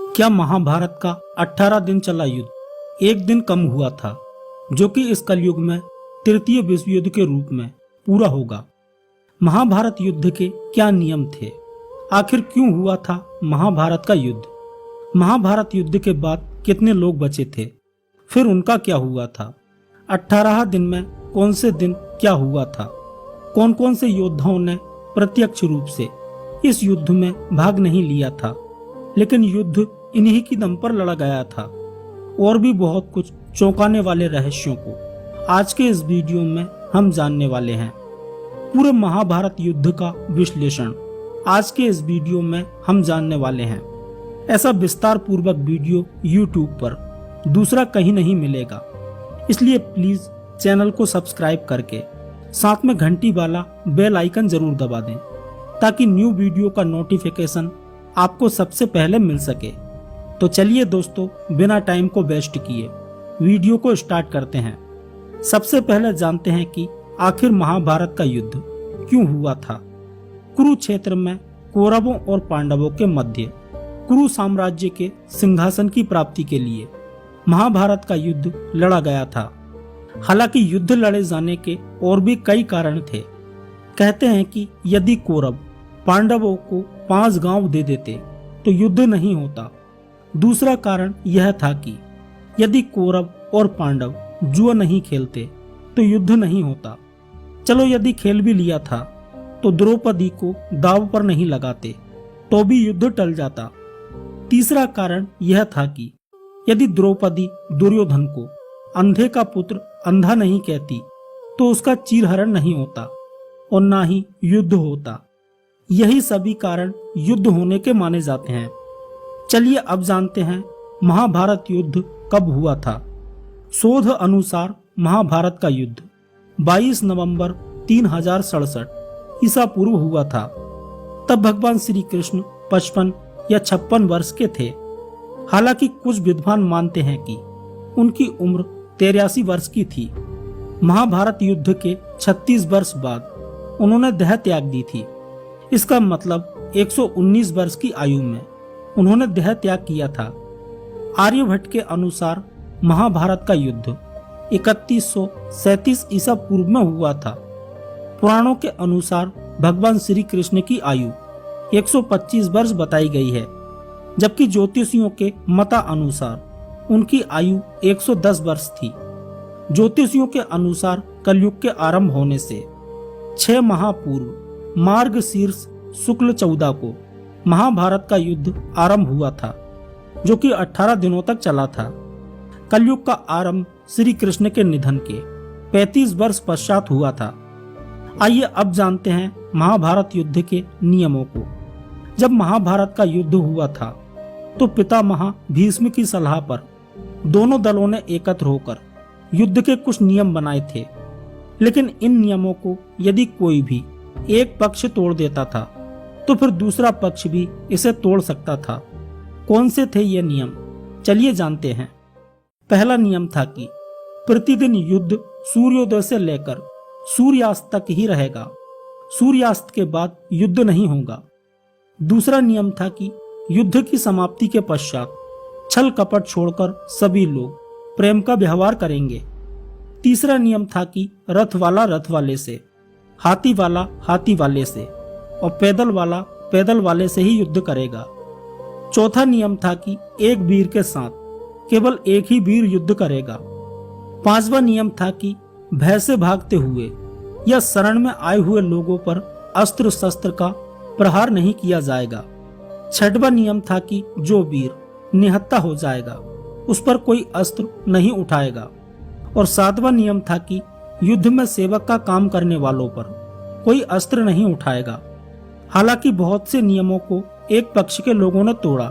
क्या महाभारत का 18 दिन चला युद्ध एक दिन कम हुआ था, जो कि इस कलयुग में तृतीय विश्व युद्ध के रूप में पूरा होगा। महाभारत युद्ध के क्या नियम थे? आखिर क्यों हुआ था महाभारत का युद्ध? महाभारत युद्ध के बाद कितने लोग बचे थे? फिर उनका क्या हुआ था? 18 दिन में कौन से दिन क्या हुआ था? कौन कौन से योद्धाओं ने प्रत्यक्ष रूप से इस युद्ध में भाग नहीं लिया था, लेकिन युद्ध इन्हीं की दम पर लड़ा गया था? और भी बहुत कुछ चौंकाने वाले रहस्यों को आज के इस वीडियो में हम जानने वाले हैं। पूरे महाभारत युद्ध का विश्लेषण आज के इस वीडियो में हम जानने वाले हैं। ऐसा विस्तार पूर्वक वीडियो YouTube पर दूसरा कहीं नहीं मिलेगा, इसलिए प्लीज चैनल को सब्सक्राइब करके साथ में घंटी वाला बेल आइकन जरूर दबा दें, ताकि न्यू वीडियो का नोटिफिकेशन आपको सबसे पहले मिल सके। तो चलिए दोस्तों, बिना टाइम को वेस्ट किए वीडियो को स्टार्ट करते हैं। सबसे पहले जानते हैं कि आखिर महाभारत का युद्ध क्यों हुआ था। कुरुक्षेत्र में कौरवों और पांडवों के मध्य कुरु साम्राज्य के सिंहासन की प्राप्ति के लिए महाभारत का युद्ध लड़ा गया था। हालांकि युद्ध लड़े जाने के और भी कई कारण थे। कहते हैं कि यदि कौरव पांडवों को 5 गांव दे देते तो युद्ध नहीं होता। दूसरा कारण यह था कि यदि कौरव और पांडव जुआ नहीं खेलते तो युद्ध नहीं होता। चलो, यदि खेल भी लिया था तो द्रौपदी को दांव पर नहीं लगाते तो भी युद्ध टल जाता। तीसरा कारण यह था कि यदि द्रौपदी दुर्योधन को अंधे का पुत्र अंधा नहीं कहती तो उसका चीरहरण नहीं होता और ना ही युद्ध होता। यही सभी कारण युद्ध होने के माने जाते हैं। चलिए अब जानते हैं महाभारत युद्ध कब हुआ था। शोध अनुसार महाभारत का युद्ध 22 नवंबर 3067 ईसा पूर्व हुआ था। तब भगवान श्री कृष्ण 55 या 56 वर्ष के थे। हालांकि कुछ विद्वान मानते हैं कि उनकी उम्र 83 वर्ष की थी। महाभारत युद्ध के 36 वर्ष बाद उन्होंने देह त्याग दी थी। इसका मतलब 119 वर्ष की आयु में उन्होंने देह त्याग किया था। आर्यभट्ट के अनुसार महाभारत का युद्ध 3137 ईसा पूर्व में हुआ था। पुराणों के अनुसार भगवान श्री कृष्ण की आयु 125 वर्ष बताई गई है, जबकि ज्योतिषियों के मता अनुसार उनकी आयु 110 वर्ष थी। ज्योतिषियों के अनुसार कलयुग के आरंभ होने से 6 माह पूर्व मार्गशीर्ष शुक्ल 14 को महाभारत का युद्ध आरंभ हुआ था, जो कि 18 दिनों तक चला था। कलयुग का आरंभ श्री कृष्ण के निधन के 35 वर्ष पश्चात हुआ था। आइए अब जानते हैं महाभारत युद्ध के नियमों को। जब महाभारत का युद्ध हुआ था तो पितामह भीष्म की सलाह पर दोनों दलों ने एकत्र होकर युद्ध के कुछ नियम बनाए थे, लेकिन इन नियमों को यदि कोई भी एक पक्ष तोड़ देता था तो फिर दूसरा पक्ष भी इसे तोड़ सकता था। कौन से थे ये नियम? चलिए जानते हैं। पहला नियम था कि प्रतिदिन युद्ध सूर्योदय से लेकर सूर्यास्त तक ही रहेगा। सूर्यास्त के बाद युद्ध नहीं होगा। दूसरा नियम था कि युद्ध की समाप्ति के पश्चात छल कपट छोड़कर सभी लोग प्रेम का व्यवहार करेंगे। तीसरा नियम था कि रथ वाला रथ वाले से, हाथी वाला हाथी वाले से और पैदल वाला पैदल वाले से ही युद्ध करेगा। चौथा नियम था कि एक वीर के साथ केवल एक ही वीर युद्ध करेगा। पांचवा नियम था कि भय से भागते हुए या शरण में आए हुए लोगों पर अस्त्र शस्त्र का प्रहार नहीं किया जाएगा। छठवां नियम था कि जो वीर निहत्था हो जाएगा उस पर कोई अस्त्र नहीं उठाएगा। और सातवां नियम था कि युद्ध में सेवक का काम करने वालों पर कोई अस्त्र नहीं उठाएगा। हालांकि बहुत से नियमों को एक पक्ष के लोगों ने तोड़ा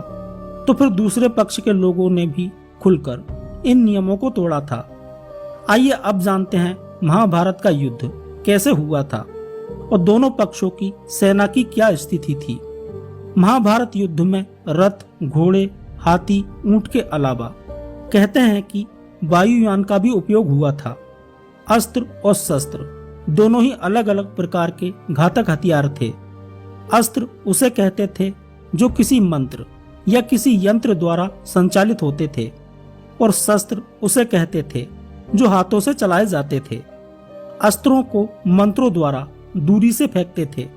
तो फिर दूसरे पक्ष के लोगों ने भी खुलकर इन नियमों को तोड़ा था। आइए अब जानते हैं महाभारत का युद्ध कैसे हुआ था और दोनों पक्षों की सेना की क्या स्थिति थी। महाभारत युद्ध में रथ, घोड़े, हाथी, ऊंट के अलावा कहते हैं कि वायुयान का भी उपयोग हुआ था। अस्त्र और शस्त्र दोनों ही अलग अलग प्रकार के घातक हथियार थे। अस्त्र उसे कहते थे जो किसी मंत्र या किसी यंत्र द्वारा संचालित होते थे और शस्त्र उसे कहते थे जो हाथों से चलाए जाते थे। अस्त्रों को मंत्रों द्वारा दूरी से फेंकते थे,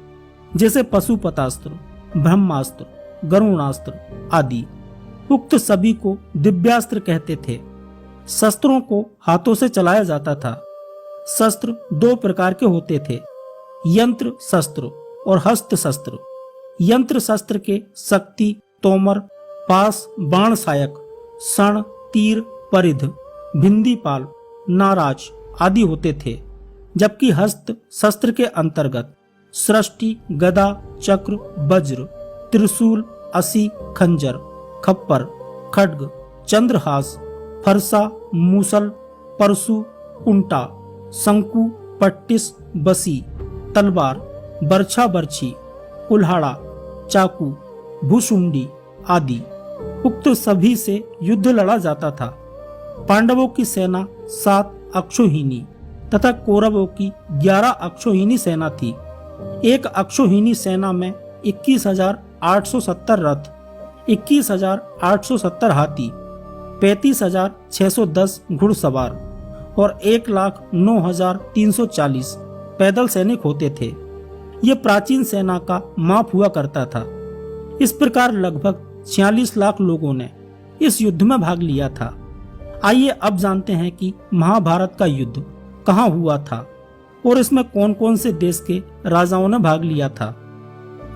जैसे पशुपतास्त्र, ब्रह्मास्त्र, गरुणास्त्र आदि। उक्त सभी को दिव्यास्त्र कहते थे। शस्त्रों को हाथों से चलाया जाता था। शस्त्र दो प्रकार के होते थे, यंत्र शस्त्र और हस्त शस्त्र। यंत्र शस्त्र के शक्ति, तोमर, पास, बाण सहायक, षण, तीर, परिध, भिंदीपाल, नाराज आदि होते थे, जबकि हस्त शस्त्र के अंतर्गत सृष्टि, गदा, चक्र, वज्र, त्रिशूल, असी, खंजर, खप्पर, खड्ग, चंद्रहास, फरसा, मूसल, परशु, कुंटा, शंकु, पट्टिस, बसी, तलवार, बरछा, बरछी, कुल्हाड़ा, चाकू, भूसुंडी आदि। उक्त सभी से युद्ध लड़ा जाता था। पांडवों की सेना 7 अक्षौहिणी तथा कौरवों की 11 अक्षौहिणी सेना थी। एक अक्षौहिणी सेना में 21,870 रथ, 21,870 हाथी, 35,610 घुड़सवार और 1,09,340 पैदल सैनिक होते थे। यह प्राचीन सेना का माप हुआ करता था। इस प्रकार लगभग 46 लाख लोगों ने इस युद्ध में भाग लिया था। आइए अब जानते हैं कि महाभारत का युद्ध कहाँ हुआ था और इसमें कौन कौन से देश के राजाओं ने भाग लिया था।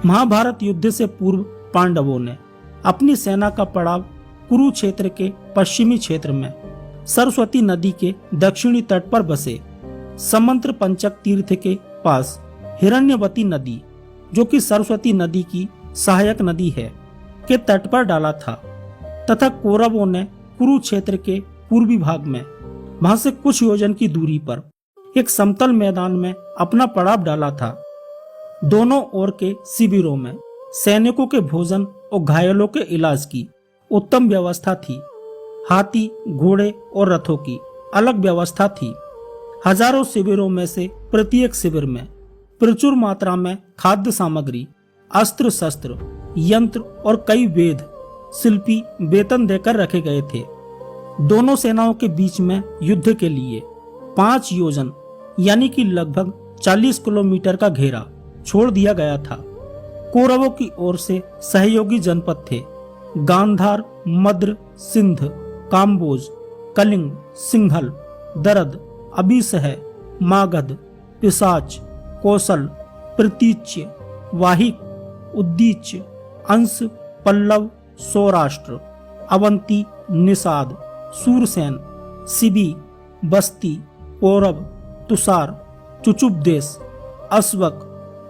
महाभारत युद्ध से पूर्व पांडवों ने अपनी सेना का पड़ाव कुरुक्षेत्र के पश्चिमी क्षेत्र में सरस्वती नदी के दक्षिणी तट पर बसे समंत्र पंचक तीर्थ के पास हिरण्यवती नदी, जो कि सरस्वती नदी की सहायक नदी है, के तट पर डाला था तथा कौरवों ने कुरुक्षेत्र के पूर्वी भाग में वहां से कुछ योजन की दूरी पर एक समतल मैदान में अपना पड़ाव डाला था। दोनों ओर के शिविरों में सैनिकों के भोजन और घायलों के इलाज की उत्तम व्यवस्था थी। हाथी, घोड़े और रथों की अलग व्यवस्था थी। हजारों शिविरों में से प्रत्येक शिविर में प्रचुर मात्रा में खाद्य सामग्री, अस्त्र शस्त्र, यंत्र और कई वेद शिल्पी वेतन देकर रखे गए थे। दोनों सेनाओं के बीच में युद्ध के लिए 5 योजन यानी कि लगभग 40 किलोमीटर का घेरा छोड़ दिया गया था। कौरवों की ओर से सहयोगी जनपद थे गांधार, मद्र, सिंध, काम्बोज, कलिंग, सिंघल, दरद, अभिसह, मागध, पिशाच, कौशल, प्रतीच्य, वाहिक, उद्दीच्य, अंश, पल्लव, सौराष्ट्र, अवंती, निषाद, सूरसेन, सिबी, बस्ती, पौरव, तुषार, चुचुपदेश, अस्वक,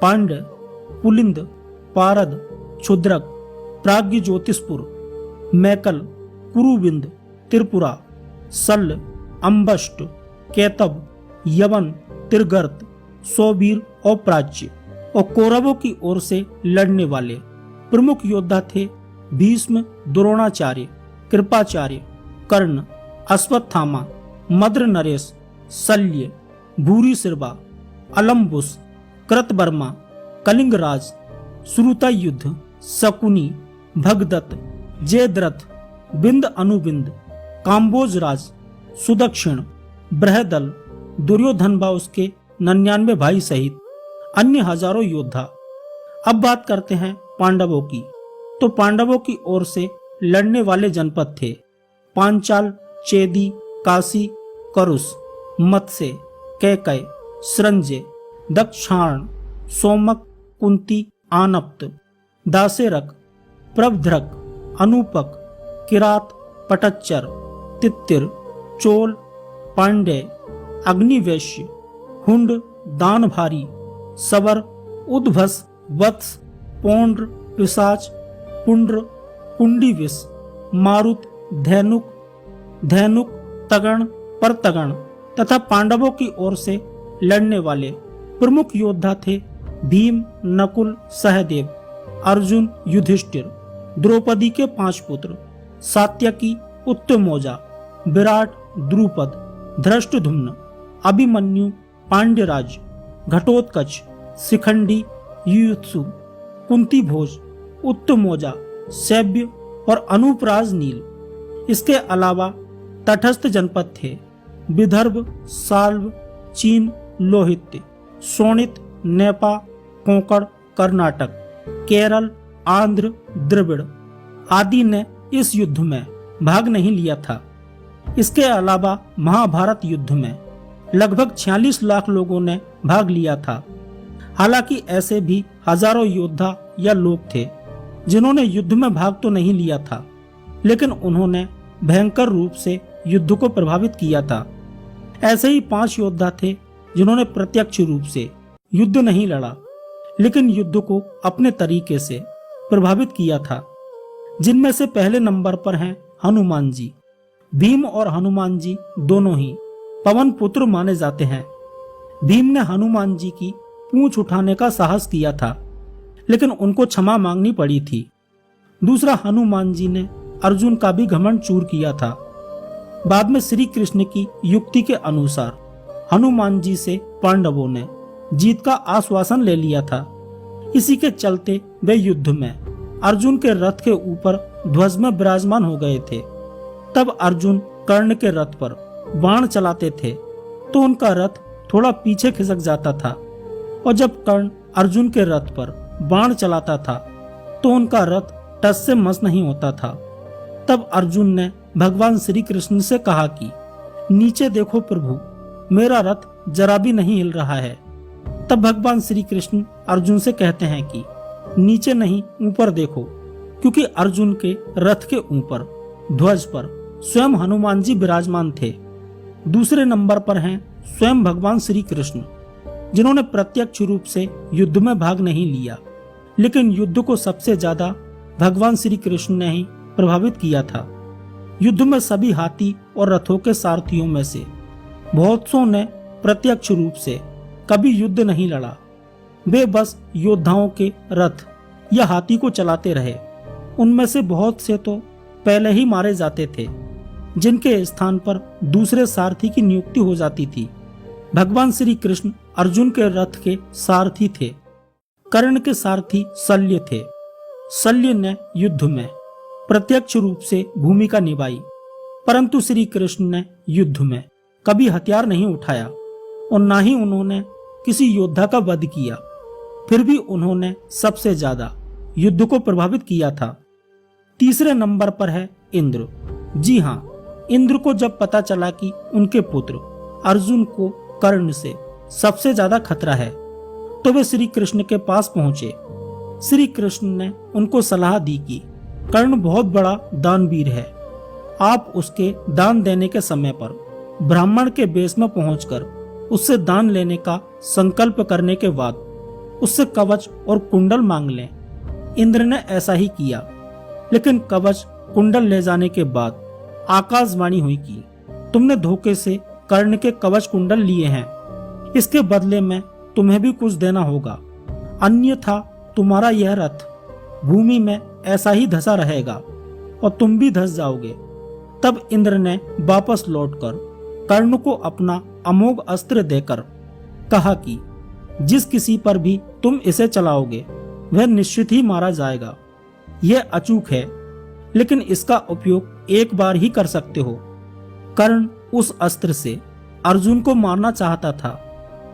पांड्य, पुलिंद, पारद, क्षुद्रक, प्राग्ञ ज्योतिषपुर, मैकल, कुरुविंद, त्रिपुरा, सल्ल, अम्बष्ट, कैतव, यवन, तिरगर्त, सौबीर और प्राच्य। और कौरवों की ओर से लड़ने वाले प्रमुख योद्धा थे भीष्म, द्रोणाचार्य, कृपाचार्य, कर्ण, अश्वत्थामा, मद्र नरेश, शल्य, भूरिश्रवा, अलम्बुस, कृतवर्मा, कलिंगराज, श्रुतयुद्ध, शकुनी, भगदत्त, जयद्रथ, बिंद अनुबिंद, काम्बोजराज, सुदक्षिण, बृहदल, दुर्योधन व उसके 99 भाई सहित अन्य हजारों योद्धा। अब बात करते हैं पांडवों की। तो पांडवों की ओर से लड़ने वाले जनपद थे पांचाल, चेदी, काशी, करुष, मत्स्य, कैकय, सृंजय, दक्षाण, सोमक, कुंती, आनप्त, दासेरक, प्रभद्रक, अनुपक, किरात, पटच्चर, तित्तिर, चोल, पांड्य, अग्निवेश्य, हुंड, दानभारी, सवर, उद्भस, वत्स, पौंड्र, पिशाच, पुंड्र, कुंडीविष, मारुत, धैनुक, धैनुक, तगण, परतगण तथा पांडवों की ओर से लड़ने वाले प्रमुख योद्धा थे भीम, नकुल, सहदेव, अर्जुन, युधिष्ठिर, द्रौपदी के 5 पुत्र, सात्यकी, उत्तमौजा, विराट, द्रुपद, धृष्टद्युम्न, अभिमन्यु, पांड्यराज, घटोत्कच, शिखंडी, युयुत्सु, कुंती भोज, उत्तमौजा, सैव्य, और अनुप्राज नील। इसके अलावा तटस्थ जनपद थे विदर्भ, साल्व, चीन, लोहित्य, शोणित, नेपा, कोंकण, कर्नाटक, केरल, आंध्र, द्रविड़ आदि ने इस युद्ध में भाग नहीं लिया था। इसके अलावा महाभारत युद्ध में लगभग 46 लाख लोगों ने भाग लिया था। हालांकि ऐसे भी हजारों योद्धा या लोग थे जिन्होंने युद्ध में भाग तो नहीं लिया था, लेकिन उन्होंने भयंकर रूप से युद्ध को प्रभावित किया था। ऐसे ही 5 योद्धा थे जिन्होंने प्रत्यक्ष रूप से युद्ध नहीं लड़ा, लेकिन युद्ध को अपने तरीके से प्रभावित किया था, जिनमें से पहले नंबर पर हैं हनुमान जी। भीम और हनुमान जी दोनों ही पवन पुत्र माने जाते हैं। भीम ने हनुमान जी की पूंछ उठाने का साहस किया था, लेकिन उनको क्षमा मांगनी पड़ी थी। दूसरा, हनुमान जी ने अर्जुन का भी घमंड चूर किया था। बाद में श्री कृष्ण की युक्ति के अनुसार हनुमान जी से पांडवों ने जीत का आश्वासन ले लिया था। इसी के चलते वे युद्ध में अर्जुन के रथ के ऊपर ध्वज में विराजमान हो गए थे। तब अर्जुन कर्ण के रथ पर बाण चलाते थे तो उनका रथ थोड़ा पीछे खिसक जाता था, और जब कर्ण अर्जुन के रथ पर बाण चलाता था तो उनका रथ टस से मस नहीं होता था। तब अर्जुन ने भगवान श्री कृष्ण से कहा कि नीचे देखो प्रभु, मेरा रथ जरा भी नहीं हिल रहा है। तब भगवान श्री कृष्ण अर्जुन से कहते हैं कि नीचे नहीं, ऊपर देखो, क्योंकि अर्जुन के रथ के ऊपर ध्वज पर स्वयं हनुमान जी विराजमान थे। दूसरे नंबर पर हैं स्वयं भगवान श्री कृष्ण, जिन्होंने प्रत्यक्ष रूप से युद्ध में भाग नहीं लिया, लेकिन युद्ध को सबसे ज्यादा भगवान श्री कृष्ण ने ही प्रभावित किया था। युद्ध में सभी हाथी और रथों के सारथियों में से बहुत सौ ने प्रत्यक्ष रूप से कभी युद्ध नहीं लड़ा। वे बस योद्धाओं के रथ या हाथी को चलाते रहे। उनमें से बहुत से तो पहले ही मारे जाते थे, जिनके स्थान पर दूसरे सारथी की नियुक्ति हो जाती थी। भगवान श्री कृष्ण अर्जुन के रथ के सारथी थे। कर्ण के सारथी शल्य थे। शल्य ने युद्ध में प्रत्यक्ष रूप से भूमिका निभाई, परंतु श्री कृष्ण ने युद्ध में कभी हथियार नहीं उठाया और न ही उन्होंने किसी योद्धा का वध किया। फिर भी उन्होंने सबसे ज्यादा युद्ध को प्रभावित किया था। तीसरे नंबर पर है इंद्र। जी हाँ, इंद्र को जब पता चला कि उनके पुत्र अर्जुन को कर्ण से सबसे ज्यादा खतरा है, तो वे श्री कृष्ण के पास पहुंचे। श्री कृष्ण ने उनको सलाह दी कि कर्ण बहुत बड़ा दानवीर है। आप उसके दान देने के समय पर ब्राह्मण के वेश में पहुंचकर उससे दान लेने का संकल्प करने के बाद उससे कवच और कुंडल मांग लें। इंद्र ने ऐसा ही किया, लेकिन कवच कुंडल ले जाने के बाद आकाशवाणी हुई कि तुमने धोखे से कर्ण के कवच कुंडल लिए हैं, इसके बदले में तुम्हें भी कुछ देना होगा, अन्यथा तुम्हारा यह रथ भूमि में ऐसा ही धंसा रहेगा और तुम भी धंस जाओगे। तब इंद्र ने वापस लौटकर कर्ण को अपना अमोघ अस्त्र देकर कहा कि जिस किसी पर भी तुम इसे चलाओगे वह निश्चित ही मारा जाएगा। यह अचूक है, लेकिन इसका उपयोग एक बार ही कर सकते हो। कर्ण उस अस्त्र से अर्जुन को मारना चाहता था,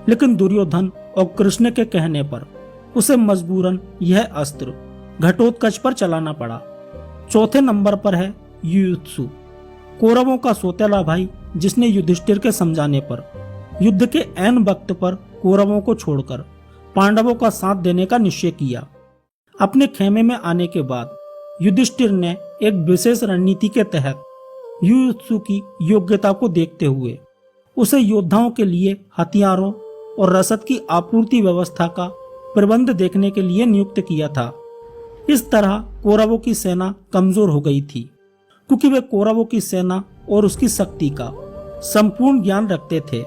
लेकिन दुर्योधन और कृष्ण के कहने पर उसे मजबूरन यह अस्त्र घटोत्कच पर चलाना पड़ा। चौथे नंबर पर है युयुत्सु, कौरवों का सौतेला भाई, जिसने युधिष्ठिर के समझाने पर युद्ध के ऐन वक्त पर कौरवों को छोड़कर पांडवों का साथ देने का निश्चय किया। अपने खेमे में आने के बाद युधिष्ठिर ने एक विशेष रणनीति के तहत युयुत्सु की योग्यता को देखते हुए उसे योद्धाओं के लिए हथियारों और रसद की आपूर्ति व्यवस्था का प्रबंध देखने के लिए नियुक्त किया था। इस तरह कौरवों की सेना कमजोर हो गई थी, क्योंकि वे कौरवों की सेना और उसकी शक्ति का संपूर्ण ज्ञान रखते थे।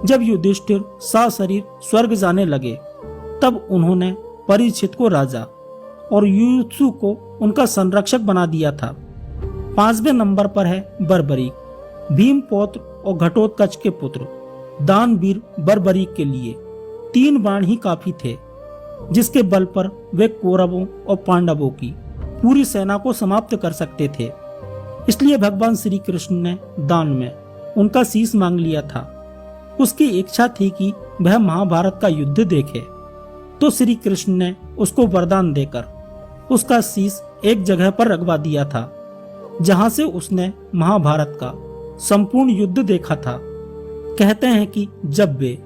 जब युधिष्ठिर सशरीर स्वर्ग जाने लगे, तब उन्होंने परीक्षित को राजा और युयुत्सु को उनका संरक्षक बना दिया था। 5वें नंबर पर है बर्बरीक। भीम पौत्र और घटोत्कच के पुत्र दानवीर बर्बरीक के लिए 3 बाण ही काफी थे, जिसके बल पर वे कौरवों और पांडवों की पूरी सेना को समाप्त कर सकते थे। इसलिए भगवान श्री कृष्ण ने दान में उनका शीश मांग लिया था। उसकी इच्छा थी कि वह महाभारत का युद्ध देखे, तो श्री कृष्ण ने उसको वरदान देकर उसका शीश एक जगह पर रखवा दिया था, जहां से उसने महाभारत का संपूर्ण युद्ध देखा था। कहते हैं कि जब वे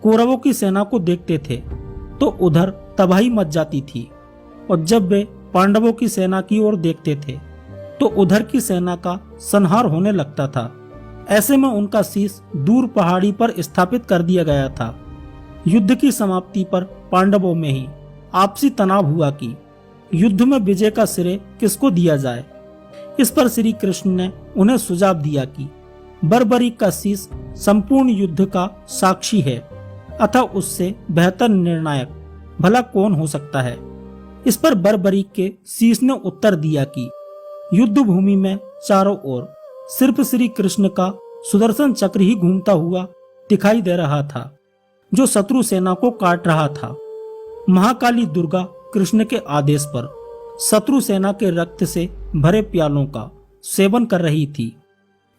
कौरवों की सेना को देखते थे तो उधर तबाही मच जाती थी, और जब वे पांडवों की सेना की ओर देखते थे तो उधर की सेना का संहार होने लगता था। ऐसे में उनका शीश दूर पहाड़ी पर स्थापित कर दिया गया था। युद्ध की समाप्ति पर पांडवों में ही आपसी तनाव हुआ कि युद्ध में विजय का श्रेय किसको दिया जाए। इस पर श्री कृष्ण ने उन्हें सुझाव दिया कि बर्बरीक का शीश संपूर्ण युद्ध का साक्षी है, अतः उससे बेहतर निर्णायक भला कौन हो सकता है। इस पर बर्बरीक के शीश ने उत्तर दिया कि युद्ध भूमि में चारों ओर सिर्फ श्री कृष्ण का सुदर्शन चक्र ही घूमता हुआ दिखाई दे रहा था, जो शत्रु सेना को काट रहा था। महाकाली दुर्गा कृष्ण के आदेश पर शत्रु सेना के रक्त से भरे प्यालों का सेवन कर रही थी।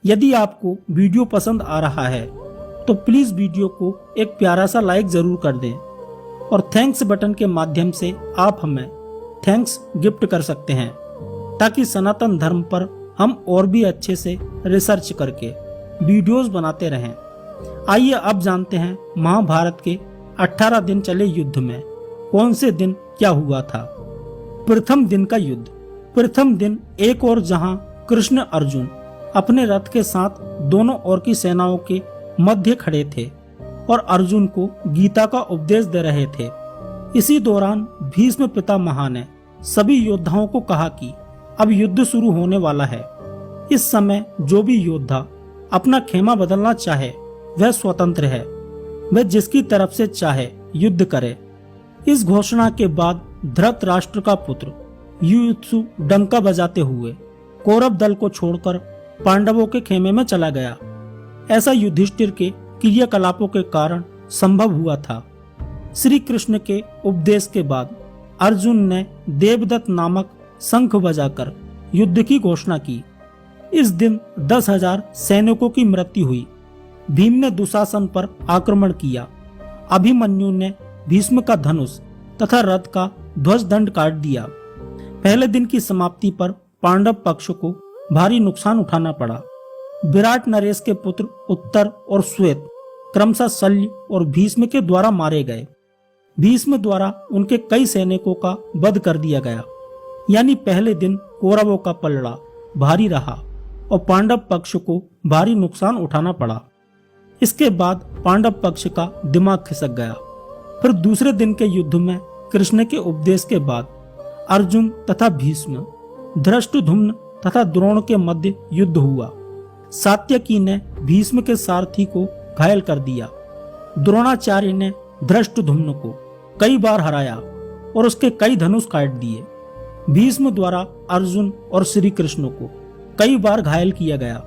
यदि आपको वीडियो पसंद आ रहा है तो प्लीज वीडियो को एक प्यारा सा लाइक जरूर कर दें, और थैंक्स बटन के माध्यम से आप हमें थैंक्स गिफ्ट कर सकते हैं, ताकि सनातन धर्म पर हम और भी अच्छे से रिसर्च करके वीडियोस बनाते रहें। आइए अब जानते हैं महाभारत के 18 दिन चले युद्ध में कौन से दिन क्या हुआ था। प्रथम दिन का युद्ध। प्रथम दिन एक और जहां कृष्ण अर्जुन अपने रथ के साथ दोनों ओर की सेनाओं के मध्य खड़े थे और अर्जुन को गीता का उपदेश दे रहे थे। इसी दौरान भीष्म पितामह ने सभी योद्धाओं को कहा कि अब युद्ध शुरू होने वाला है। इस समय जो भी योद्धा अपना खेमा बदलना चाहे वह स्वतंत्र है, वह जिसकी तरफ से चाहे युद्ध करे। इस घोषणा के बाद धृतराष्ट्र का पुत्र युयुत्सु डंका बजाते हुए कौरव दल को छोड़कर पांडवों के खेमे में चला गया। ऐसा युधिष्ठिर के क्रियाकलापों के कारण संभव हुआ था। श्री कृष्ण के उपदेश के बाद अर्जुन ने देवदत्त नामक शंख बजाकर युद्ध की घोषणा की। इस दिन 10,000 सैनिकों की मृत्यु हुई। भीम ने दुशासन पर आक्रमण किया। अभिमन्यु ने भीष्म का धनुष तथा रथ का ध्वज दंड काट दिया। पहले दिन की समाप्ति पर पांडव पक्ष को भारी नुकसान उठाना पड़ा। विराट नरेश के पुत्र उत्तर और श्वेत क्रमशः शल्य और भीष्म के द्वारा मारे गए। भीष्म द्वारा उनके कई सैनिकों का वध कर दिया गया। यानी पहले दिन कौरवों का पलड़ा भारी रहा और पांडव पक्ष को भारी नुकसान उठाना पड़ा। इसके बाद पांडव पक्ष का दिमाग खिसक गया। फिर दूसरे दिन के युद्ध में कृष्ण के उपदेश के बाद अर्जुन तथा भीष्म, धृष्टद्युम्न तथा द्रोण के मध्य युद्ध हुआ। सात्यकी ने भीष्म के सारथी को घायल कर दिया। द्रोणाचार्य ने धृष्टद्युम्न को कई बार हराया और उसके कई धनुष काट दिए। भीष्म द्वारा अर्जुन और श्री कृष्ण को कई बार घायल किया गया।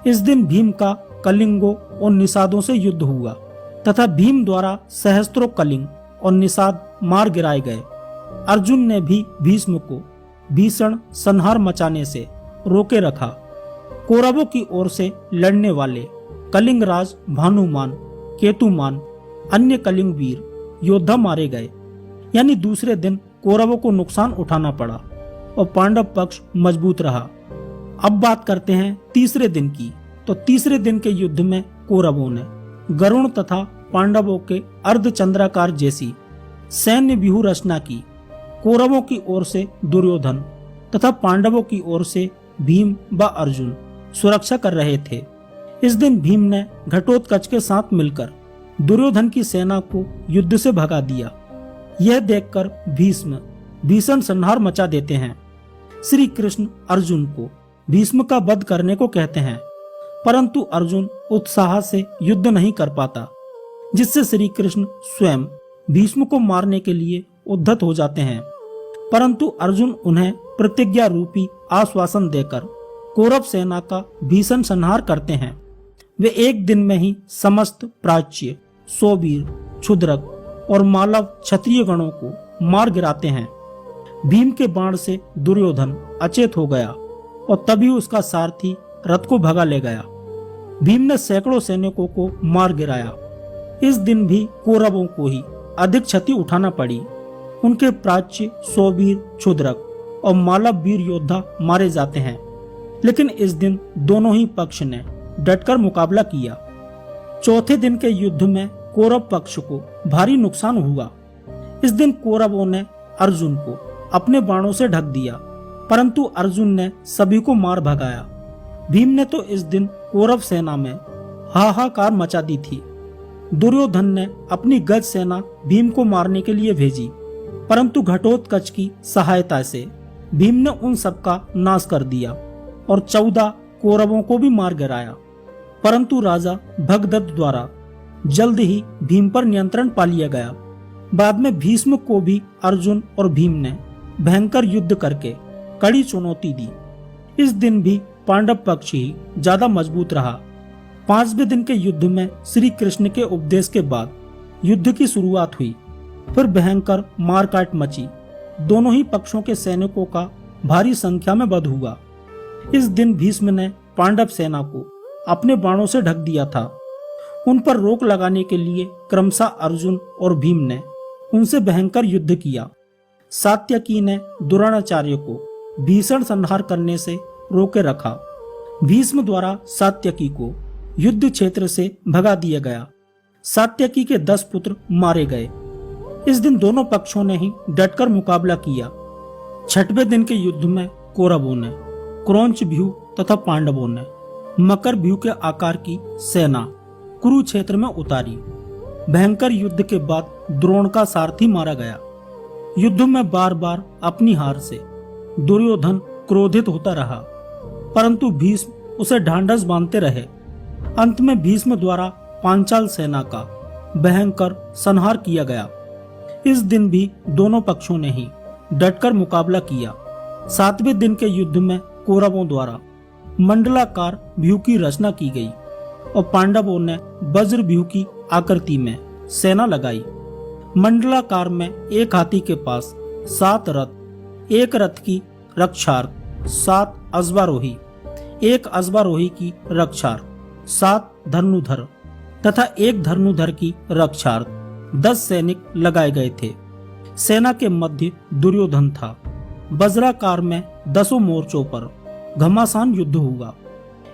इस दिन भीम का कलिंगों और निषादों से युद्ध हुआ तथा भीम द्वारा सहस्त्रों कलिंग और निषाद मार गिराए गए। अर्जुन ने भी भीष्म को भीषण संहार मचाने से रोके रखा। कौरवों की ओर से लड़ने वाले कलिंगराज भानुमान, केतुमान, अन्य कलिंग वीर योद्धा मारे गए। यानी दूसरे दिन कौरवों को नुकसान उठाना पड़ा और पांडव पक्ष मजबूत रहा। अब बात करते हैं तीसरे दिन की। तो तीसरे दिन के युद्ध में कौरवों ने गरुण तथा पांडवों के अर्धचंद्राकार जैसी सैन्य व्यूह रचना की। कौरवों की ओर से दुर्योधन तथा पांडवों की ओर से भीम व अर्जुन सुरक्षा कर रहे थे। इस दिन भीम ने घटोत्कच के साथ मिलकर दुर्योधन की सेना को युद्ध से भगा दिया। यह देखकर भीष्म भीषण संहार मचा देते हैं। श्री कृष्ण अर्जुन को भीष्म का वध करने को कहते हैं, परंतु अर्जुन उत्साह से युद्ध नहीं कर पाता, जिससे श्री कृष्ण स्वयं भीष्म को मारने के लिए उद्धत हो जाते हैं। परंतु अर्जुन उन्हें प्रतिज्ञा रूपी आश्वासन देकर कौरव सेना का भीषण संहार करते हैं। वे एक दिन में ही समस्त प्राच्य, सौवीर, क्षुद्रक और मालव क्षत्रिय गणों को मार गिराते हैं। भीम के बाण से दुर्योधन अचेत हो गया और तभी उसका सारथी रथ को भगा ले गया। भीम ने सैकड़ों सैनिकों को मार गिराया। इस दिन भी कौरवों को ही अधिक क्षति उठाना पड़ी। उनके प्राच्य, सौवीर, क्षुद्रक और मालव वीर योद्धा मारे जाते हैं। लेकिन इस दिन दोनों ही पक्ष ने डटकर मुकाबला किया। चौथे दिन के युद्ध में कौरव पक्ष को भारी नुकसान हुआ। इस दिन कौरवों ने अर्जुन को अपने बाणों से ढक दिया, परंतु अर्जुन ने सभी को मार भगाया। भीम ने तो इस दिन कौरव सेना में हाहाकार मचा दी थी। दुर्योधन ने अपनी गज सेना भीम को मारने के लिए भेजी, परंतु घटोत्कच की सहायता से भीम ने उन सबका नाश कर दिया और 14 कौरवों को भी मार गिराया। परंतु राजा भगदत्त द्वारा जल्द ही भीम पर नियंत्रण पा लिया गया। बाद में भीष्म को भी अर्जुन और भीम ने भयंकर युद्ध करके कड़ी चुनौती दी। इस दिन भी पांडव पक्ष ही ज्यादा मजबूत रहा। 5वें दिन के युद्ध में श्री कृष्ण के उपदेश के बाद युद्ध की शुरुआत हुई। फिर भयंकर मारकाट मची। दोनों ही पक्षों के सैनिकों का भारी संख्या में वध हुआ। इस दिन भीष्म ने पांडव सेना को अपने बाणों से ढक दिया था। उन पर रोक लगाने के लिए क्रमशः अर्जुन और भीम ने उनसे भयंकर युद्ध किया। सात्यकी ने द्रोणाचार्य को भीषण संहार करने से रोके रखा। भीष्म द्वारा सात्यकी को युद्ध क्षेत्र से भगा दिया गया। सात्यकी के 10 पुत्र मारे गए। इस दिन दोनों पक्षों ने ही डटकर मुकाबला किया। 6वें दिन के युद्ध में कौरवों ने क्रौंच व्यूह तथा पांडवों ने मकर व्यूह के आकार की सेना कुरुक्षेत्र में उतारी। भयंकर युद्ध के बाद द्रोण का सारथी मारा गया। युद्ध में बार बार अपनी हार से दुर्योधन क्रोधित होता रहा, परंतु भीष्म उसे ढांढस बांधते रहे। अंत में भीष्म द्वारा पांचाल सेना का भयंकर संहार किया गया। इस दिन भी दोनों पक्षों ने ही डटकर मुकाबला किया। 7वें दिन के युद्ध में कौरवों द्वारा मंडलाकार व्यूह की रचना की गई और पांडवों ने वज्र व्यूह की आकृति में सेना लगाई। मंडलाकार में एक हाथी के पास 7 रथ, एक रथ की रक्षार्थ 7 अश्वारोही, एक अश्वारोही की रक्षार्थ 7 धनुधर तथा एक धनुधर की रक्षार्थ 10 सैनिक लगाए गए थे। सेना के मध्य दुर्योधन था। वज्राकार में 10 मोर्चों पर घमासान युद्ध हुआ।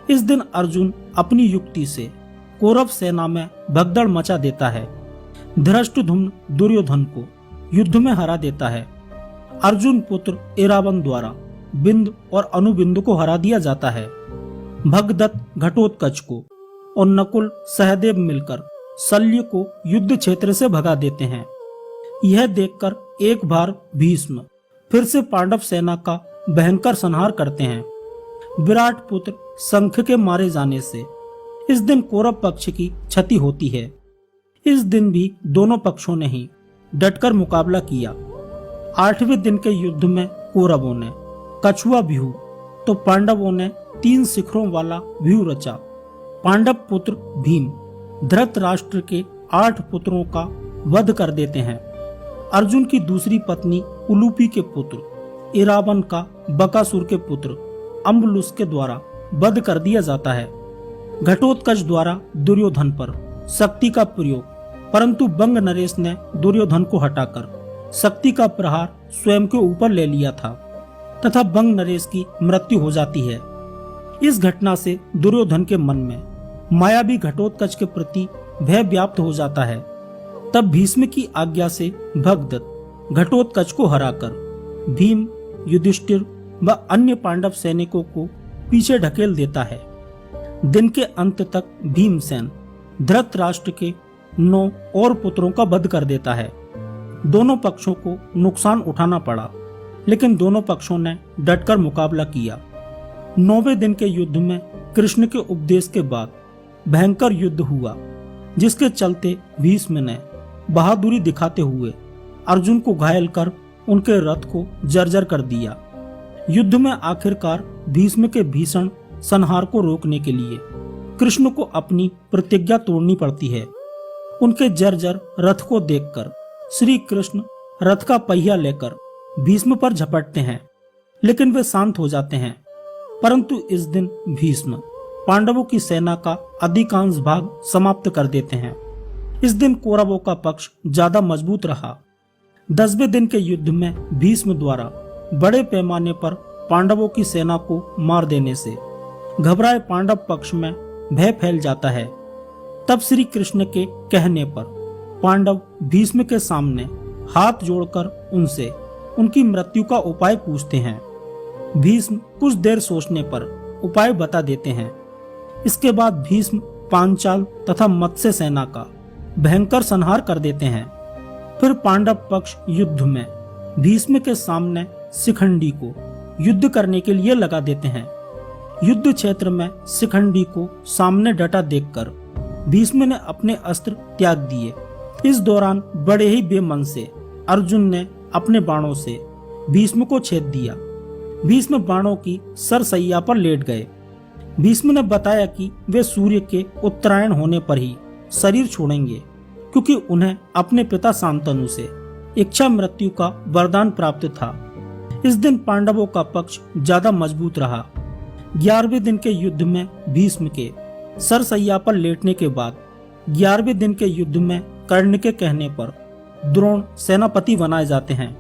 इस दिन अर्जुन अपनी युक्ति से कौरव सेना में भगदड़ मचा देता है। धृष्टद्युम्न दुर्योधन को युद्ध में हरा देता है। अर्जुन पुत्र इरावन द्वारा बिंद और अनुबिंद को हरा दिया जाता है। भगदत्त घटोत्कच को और नकुल सहदेव मिलकर शल्य को युद्ध क्षेत्र से भगा देते हैं। यह देखकर एक बार भीष्म फिर से पांडव सेना का भयंकर संहार करते हैं। विराट पुत्र शंख के मारे जाने से इस दिन कौरव पक्ष की क्षति होती है। इस दिन भी दोनों पक्षों ने ही डटकर मुकाबला किया। 8वें दिन के युद्ध में कौरवों ने कछुआ व्यूह तो पांडवों ने 3 शिखरों वाला व्यूह रचा। पांडव पुत्र भीम धृतराष्ट्र के 8 पुत्रों का वध कर देते हैं। अर्जुन की दूसरी पत्नी उलूपी के पुत्र इरावन का बकासुर के पुत्र अम्बुलुस के द्वारा वध कर दिया जाता है। घटोत्कच द्वारा दुर्योधन पर शक्ति का प्रयोग, परंतु बंग नरेश ने दुर्योधन को हटाकर शक्ति का प्रहार स्वयं के ऊपर ले लिया था तथा बंग नरेश की मृत्यु हो जाती है। इस घटना से दुर्योधन के मन में मायावी घटोत्कच के प्रति भय व्याप्त हो जाता है। तब भीष्म की आज्ञा से भगदत्त घटोत्कच को हराकर भीम, युधिष्ठिर व अन्य पांडव सैनिकों को पीछे ढकेल देता है। दिन के अंत तक भीमसेन धृतराष्ट्र के 9 और पुत्रों का वध कर देता है। दोनों पक्षों को नुकसान उठाना पड़ा, लेकिन दोनों पक्षों ने डटकर मुकाबला किया। 9वें दिन के युद्ध में कृष्ण के उपदेश के बाद भयंकर युद्ध हुआ, जिसके चलते भीष्म ने बहादुरी दिखाते हुए अर्जुन को घायल कर उनके रथ को जर्जर कर दिया। युद्ध में आखिरकार भीष्म के भीषण संहार को रोकने के लिए कृष्ण को अपनी प्रतिज्ञा तोड़नी पड़ती है। उनके जर्जर रथ को देखकर श्री कृष्ण रथ का पहिया लेकर भीष्म पर झपटते हैं, लेकिन वे शांत हो जाते हैं। परंतु इस दिन भीष्म पांडवों की सेना का अधिकांश भाग समाप्त कर देते हैं। इस दिन कौरवों का पक्ष ज्यादा मजबूत रहा। 10वें दिन के युद्ध में भीष्म द्वारा बड़े पैमाने पर पांडवों की सेना को मार देने से घबराए पांडव पक्ष में भय फैल जाता है। तब श्री कृष्ण के कहने पर पांडव भीष्म के सामने हाथ जोड़कर उनसे उनकी मृत्यु का उपाय पूछते हैं। भीष्म कुछ देर सोचने पर उपाय बता देते हैं। इसके बाद भीष्म पांचाल तथा मत्स्य सेना का भयंकर संहार कर देते हैं। फिर पांडव पक्ष युद्ध में भीष्म के सामने शिखंडी को युद्ध करने के लिए लगा देते हैं। युद्ध क्षेत्र में शिखंडी को सामने डटा देखकर भीष्म ने अपने अस्त्र त्याग दिए। इस दौरान बड़े ही बेमन से अर्जुन ने अपने बाणों से भीष्म को छेद दिया। भीष्म बाणों की सरसैया पर लेट गए। भीष्म ने बताया कि वे सूर्य के उत्तरायण होने पर ही शरीर छोड़ेंगे, क्योंकि उन्हें अपने पिता शांतनु से इच्छा मृत्यु का वरदान प्राप्त था। इस दिन पांडवों का पक्ष ज्यादा मजबूत रहा। 11वें दिन के युद्ध में भीष्म के सरसैया पर लेटने के बाद 11वें दिन के युद्ध में कर्ण के कहने पर द्रोण सेनापति बनाए जाते हैं।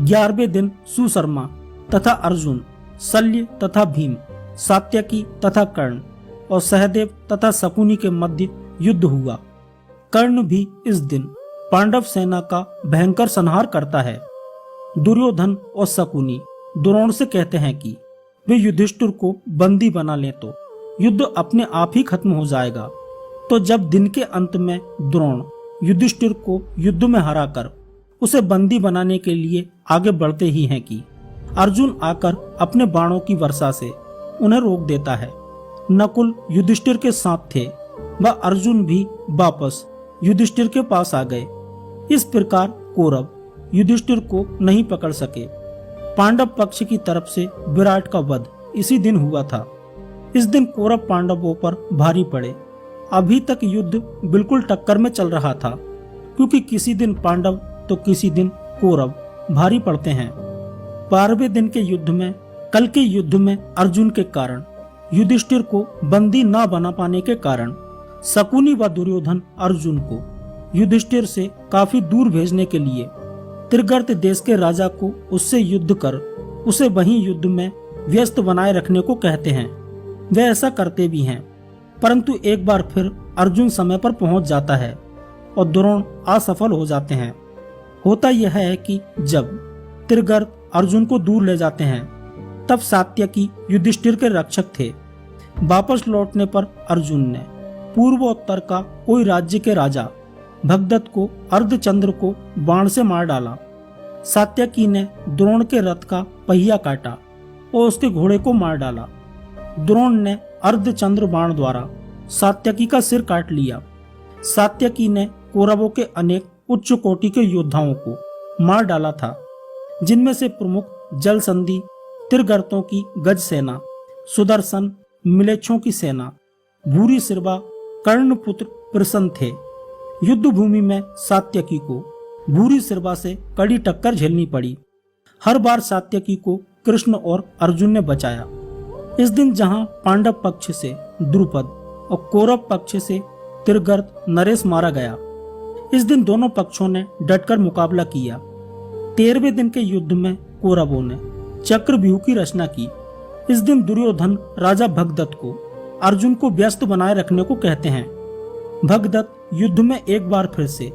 11वें दिन सुशर्मा तथा अर्जुन, शल्य तथा भीम, सात्यकी तथा कर्ण और सहदेव तथा शकुनी के मध्य युद्ध हुआ। कर्ण भी इस दिन पांडव सेना का भयंकर संहार करता है। दुर्योधन और शकुनी द्रोण से कहते हैं कि वे युधिष्ठिर को बंदी बना लें तो युद्ध अपने आप ही खत्म हो जाएगा। तो जब दिन के अंत में द्रोण युधिष्ठिर को युद्ध में हराकर उसे बंदी बनाने के लिए आगे बढ़ते ही हैं कि अर्जुन आकर अपने बाणों की वर्षा से उन्हें रोक देता है। नकुल युधिष्ठिर के साथ थे, वह अर्जुन भी वापस युधिष्ठिर के पास आ गए। इस प्रकार कौरव युधिष्ठिर को नहीं पकड़ सके। पांडव पक्ष की तरफ से विराट का वध इसी दिन हुआ था। इस दिन कौरव पांडवों पर भारी पड़े। अभी तक युद्ध बिल्कुल टक्कर में चल रहा था, क्योंकि किसी दिन पांडव तो किसी दिन कौरव भारी पड़ते हैं। 12वें दिन के युद्ध में, कल के युद्ध में अर्जुन के कारण युधिष्ठिर को बंदी न बना पाने के कारण शकुनी व दुर्योधन अर्जुन को युधिष्ठिर से काफी दूर भेजने के लिए त्रिगर्त देश के राजा को उससे युद्ध कर उसे वहीं युद्ध में व्यस्त बनाए रखने को कहते हैं। वे ऐसा करते भी हैं, परंतु एक बार फिर अर्जुन समय पर पहुंच जाता है और द्रोण असफल हो जाते हैं। होता यह है कि जब त्रिगर्त अर्जुन को दूर ले जाते हैं, तब सात्यकी युधिष्ठिर के रक्षक थे। वापस लौटने पर अर्जुन ने पूर्वोत्तर का कोई राज्य के राजा भगदत्त को अर्धचंद्र को बाण से मार डाला। सात्यकी ने द्रोण के रथ का पहिया काटा और उसके घोड़े को मार डाला। द्रोण ने अर्धचंद्र बाण द्वारा सात्यकी का सिर काट लिया। सात्यकी ने कौरवों के अनेक उच्च कोटि के योद्धाओं को मार डाला था, जिनमें से प्रमुख जलसंधि, त्रिगर्तों की गज सेना, सुदर्शन, मिलेच्छों की सेना, भूरी सिरवा, कर्णपुत्र प्रसन्न थे। युद्ध भूमि में सात्यकी को भूरी सिरवा से कड़ी टक्कर झेलनी पड़ी। हर बार सात्यकी को कृष्ण और अर्जुन ने बचाया। इस दिन जहां पांडव पक्ष से द्रुपद और कौरव पक्ष से त्रिगर्त नरेश मारा गया, इस दिन दोनों पक्षों ने डटकर मुकाबला किया। 13वें दिन के युद्ध में कौरवों ने चक्रव्यूह की रचना की। इस दिन दुर्योधन राजा भगदत्त को अर्जुन को व्यस्त बनाए रखने को कहते हैं। भगदत्त युद्ध में एक बार फिर से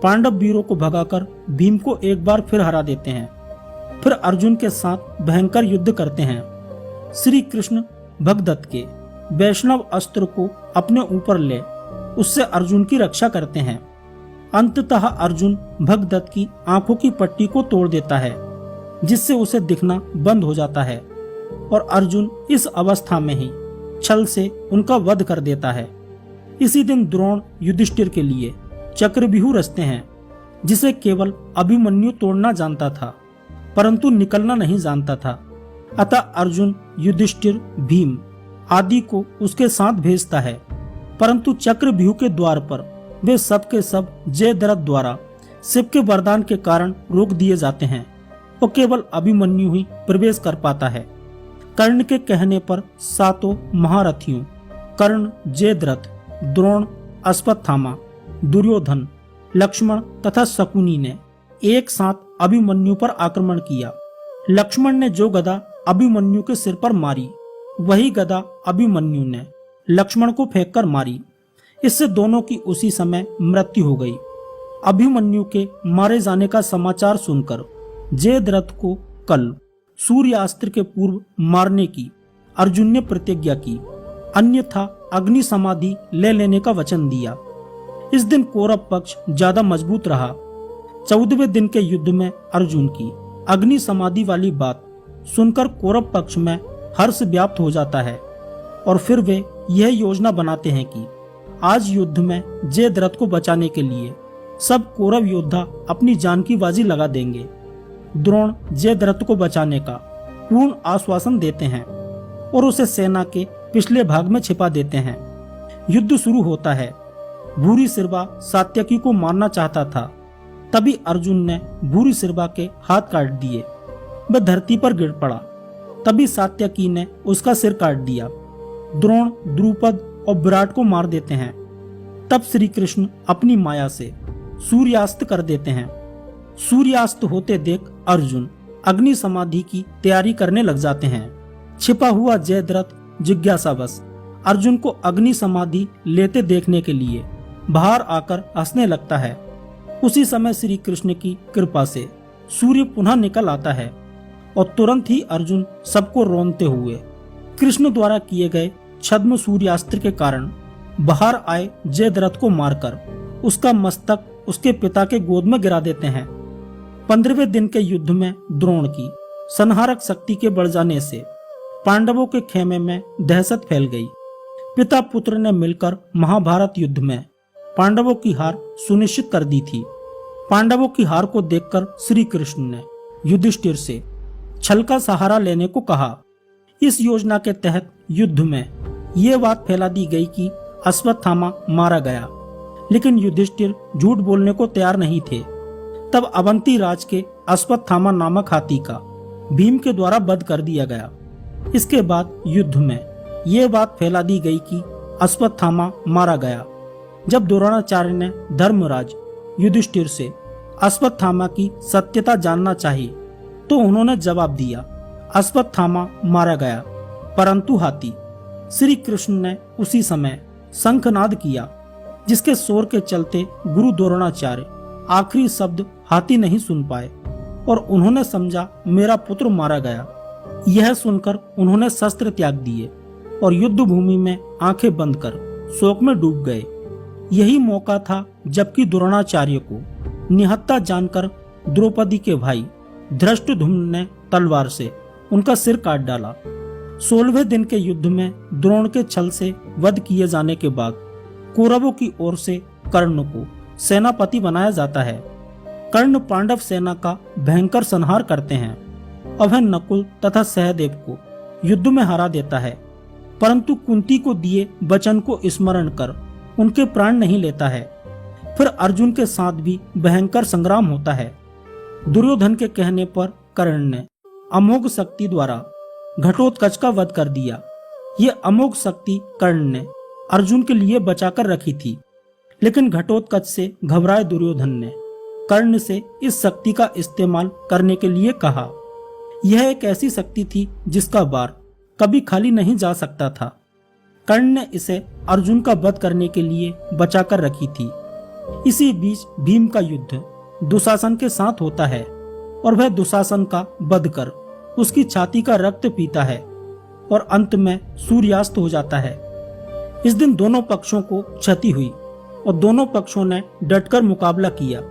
पांडव वीरों को भगाकर भीम को एक बार फिर हरा देते हैं। फिर अर्जुन के साथ भयंकर युद्ध करते हैं। श्री कृष्ण भगदत्त के वैष्णव अस्त्र को अपने ऊपर ले उससे अर्जुन की रक्षा करते हैं। अंततः अर्जुन भगदत्त की आंखों की पट्टी को तोड़ देता है, जिससे उसे दिखना बंद हो जाता है और अर्जुन इस अवस्था में ही छल से उनका वध कर देता है। इसी दिन द्रोण युधिष्ठिर के लिए चक्रव्यूह रचते हैं, जिसे केवल अभिमन्यु तोड़ना जानता था, परंतु निकलना नहीं जानता था। अतः अर्जुन युधिष्ठिर, भीम आदि को उसके साथ भेजता है, परंतु चक्रव्यूह के द्वार पर वे सब के सब जयद्रथ द्वारा शिव के वरदान के कारण रोक दिए जाते हैं। और केवल अभिमन्यु ही प्रवेश कर पाता है। कर्ण के कहने पर सातों महारथियों कर्ण, जयद्रथ, द्रोण, अश्वत्थामा, दुर्योधन, लक्ष्मण तथा शकुनी ने एक साथ अभिमन्यु पर आक्रमण किया। लक्ष्मण ने जो गदा अभिमन्यु के सिर पर मारी, वही गदा अभिमन्यु ने लक्ष्मण को फेंककर मारी। इससे दोनों की उसी समय मृत्यु हो गई। अभिमन्यु के मारे जाने का समाचार सुनकर जयद्रथ को कल सूर्यास्त्र के पूर्व मारने की अर्जुन ने प्रतिज्ञा की, अन्यथा अग्नि समाधि ले लेने का वचन दिया। इस दिन कौरव पक्ष ज्यादा मजबूत रहा। 14वें दिन के युद्ध में अर्जुन की अग्नि समाधि वाली बात सुनकर कौरव पक्ष में हर्ष व्याप्त हो जाता है और फिर वे यह योजना बनाते हैं कि आज युद्ध में जयद्रथ को बचाने के लिए सब कौरव योद्धा अपनी जान की बाजी लगा देंगे। द्रोण जयद्रथ को बचाने का पूर्ण आश्वासन देते हैं और उसे सेना के पिछले भाग में छिपा देते हैं। युद्ध शुरू होता है। भूरिश्रवा सात्यकी को मारना चाहता था, तभी अर्जुन ने भूरिश्रवा के हाथ काट दिए। वह धरती पर गिर पड़ा। तभी सात्यकी ने उसका सिर काट दिया। द्रोण, द्रुपद और विराट को मार देते हैं। तब श्री कृष्ण अपनी माया से सूर्यास्त कर देते हैं। सूर्यास्त होते देख अर्जुन अग्नि समाधि की तैयारी करने लग जाते हैं। छिपा हुआ जयद्रथ जिज्ञासावश अर्जुन को अग्नि समाधि लेते देखने के लिए बाहर आकर हंसने लगता है। उसी समय श्री कृष्ण की कृपा से सूर्य पुनः निकल आता है और तुरंत ही अर्जुन सबको रोनते हुए कृष्ण द्वारा किए गए छद्म सूर्यास्त्र के कारण बाहर आए जयद्रथ को मारकर उसका मस्तक उसके पिता के गोद में गिरा देते हैं। 15वें दिन के युद्ध में द्रोण की संहारक शक्ति के बढ़ जाने से पांडवों के खेमे में दहशत फैल गई। पिता पुत्र ने मिलकर महाभारत युद्ध में पांडवों की हार सुनिश्चित कर दी थी। पांडवों की हार को देखकर श्री कृष्ण ने युधिष्ठिर से छल का सहारा लेने को कहा। इस योजना के तहत युद्ध में ये बात फैला दी गई कि अश्वत्थामा मारा गया, लेकिन युधिष्ठिर झूठ बोलने को तैयार नहीं थे। तब अवंती राज के अश्वत्थामा नामक हाथी का भीम के द्वारा वध कर दिया गया। इसके बाद युद्ध में ये बात फैला दी गई कि अश्वत्थामा मारा गया। जब द्रोणाचार्य ने धर्मराज युधिष्ठिर से अश्वत्थामा की सत्यता जानना चाहिए तो उन्होंने जवाब दिया, अश्वत्थामा मारा गया परंतु हाथी। श्री कृष्ण ने उसी समय शंखनाद किया, जिसके शोर के चलते गुरु द्रोणाचार्य आखिरी शब्द हाथी नहीं सुन पाए और उन्होंने समझा मेरा पुत्र मारा गया। यह सुनकर उन्होंने शस्त्र त्याग दिए और युद्ध भूमि में आंखें बंद कर शोक में डूब गए। यही मौका था जबकि द्रोणाचार्य को निहत्था जानकर द्रौपदी के भाई धृष्टद्युम्न ने तलवार से उनका सिर काट डाला। 16वें दिन के युद्ध में द्रोण के छल से वध किए जाने के बाद कौरवों की ओर से कर्ण को सेनापति बनाया जाता है। कर्ण पांडव सेना का भयंकर संहार करते हैं और वह नकुल तथा सहदेव को युद्ध में हरा देता है, परंतु कुंती को दिए वचन को स्मरण कर उनके प्राण नहीं लेता है। फिर अर्जुन के साथ भी भयंकर संग्राम होता है। दुर्योधन के कहने पर कर्ण ने अमोघ शक्ति द्वारा घटोत्कच का वध कर दिया। ये अमोघ शक्ति कर्ण ने अर्जुन के लिए बचाकर रखी थी, लेकिन घटोत्कच से घबराए दुर्योधन ने कर्ण से इस शक्ति का इस्तेमाल करने के लिए कहा। यह एक ऐसी शक्ति थी जिसका बार कभी खाली नहीं जा सकता था। कर्ण ने इसे अर्जुन का वध करने के लिए बचाकर रखी थी। इसी बीच भीम का युद्ध दुशासन के साथ होता है और वह दुशासन का वध कर उसकी छाती का रक्त पीता है और अंत में सूर्यास्त हो जाता है। इस दिन दोनों पक्षों को क्षति हुई और दोनों पक्षों ने डटकर मुकाबला किया।